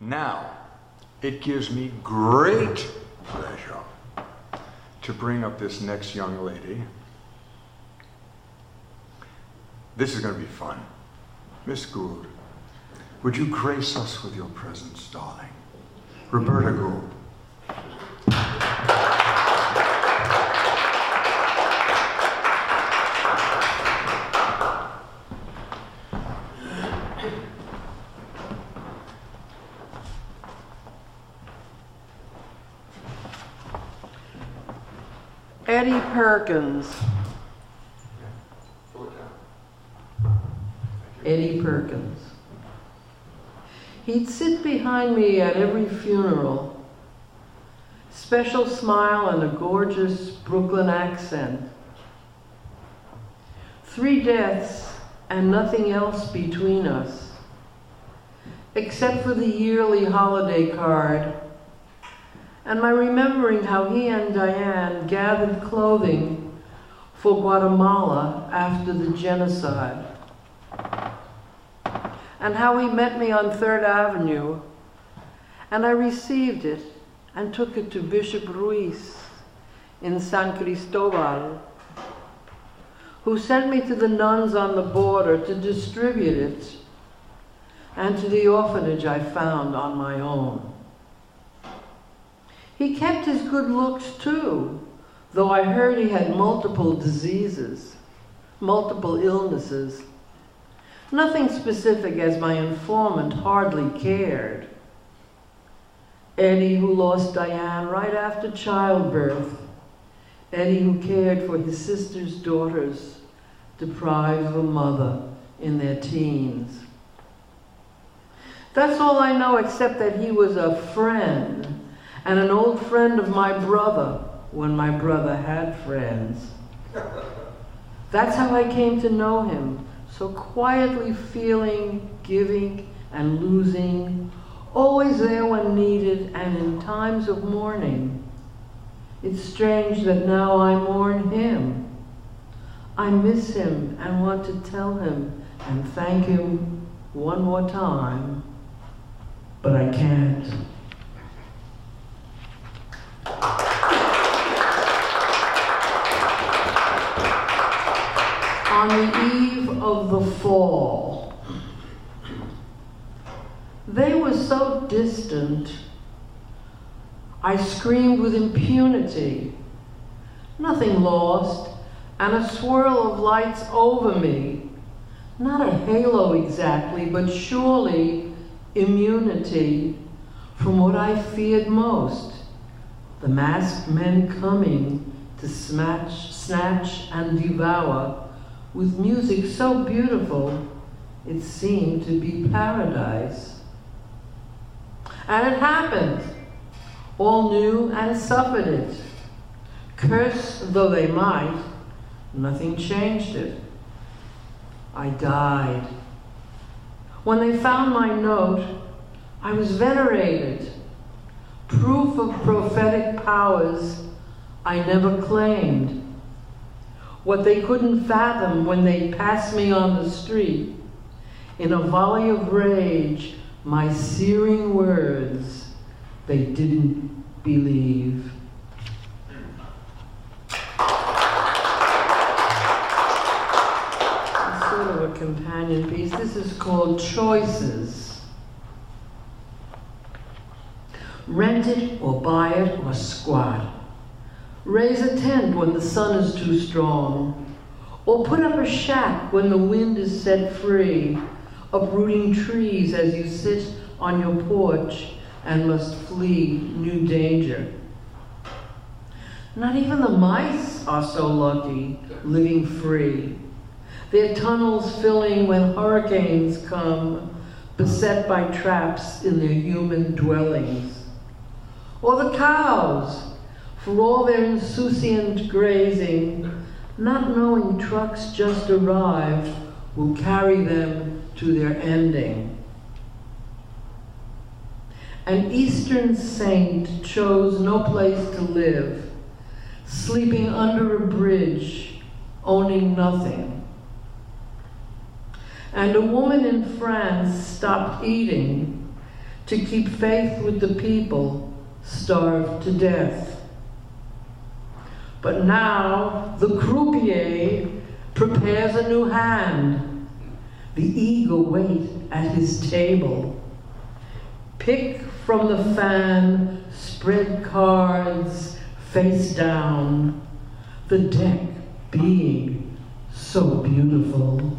Now, it gives me great pleasure to bring up this next young lady. This is going to be fun. Miss Gould, would you grace us with your presence, darling? Roberta Gould. Eddie Perkins. Eddie Perkins. He'd sit behind me at every funeral. Special smile and a gorgeous Brooklyn accent. 3 deaths and nothing else between us, except for the yearly holiday card and my remembering how he and Diane gathered clothing for Guatemala after the genocide, and how he met me on 3rd Avenue, and I received it and took it to Bishop Ruiz in San Cristobal, who sent me to the nuns on the border to distribute it, and to the orphanage I found on my own. He kept his good looks too, though I heard he had multiple diseases, multiple illnesses. Nothing specific, as my informant hardly cared. Eddie, who lost Diane right after childbirth. Eddie, who cared for his sister's daughters, deprived of a mother in their teens. That's all I know, except that he was a friend, and an old friend of my brother, when my brother had friends. That's how I came to know him, so quietly feeling, giving, and losing, always there when needed and in times of mourning. It's strange that now I mourn him. I miss him and want to tell him and thank him one more time, but I can't. On the eve of the fall, they were so distant, I screamed with impunity. Nothing lost, and a swirl of lights over me. Not a halo exactly, but surely immunity from what I feared most. The masked men coming to snatch and devour, with music so beautiful it seemed to be paradise. And it happened. All knew and suffered it. Curse though they might, nothing changed it. I died. When they found my note, I was venerated. Proof of prophetic powers I never claimed. What they couldn't fathom when they passed me on the street, in a volley of rage, my searing words, they didn't believe. It's sort of a companion piece. This is called Choices. Rent it or buy it or squat. Raise a tent when the sun is too strong, or put up a shack when the wind is set free, uprooting trees as you sit on your porch and must flee new danger. Not even the mice are so lucky, living free, their tunnels filling when hurricanes come, beset by traps in their human dwellings. Or the cows, for all their insouciant grazing, not knowing trucks just arrived will carry them to their ending. An Eastern saint chose no place to live, sleeping under a bridge, owning nothing. And a woman in France stopped eating to keep faith with the people starved to death. But now the croupier prepares a new hand, the eager wait at his table. Pick from the fan, spread cards face down, the deck being so beautiful.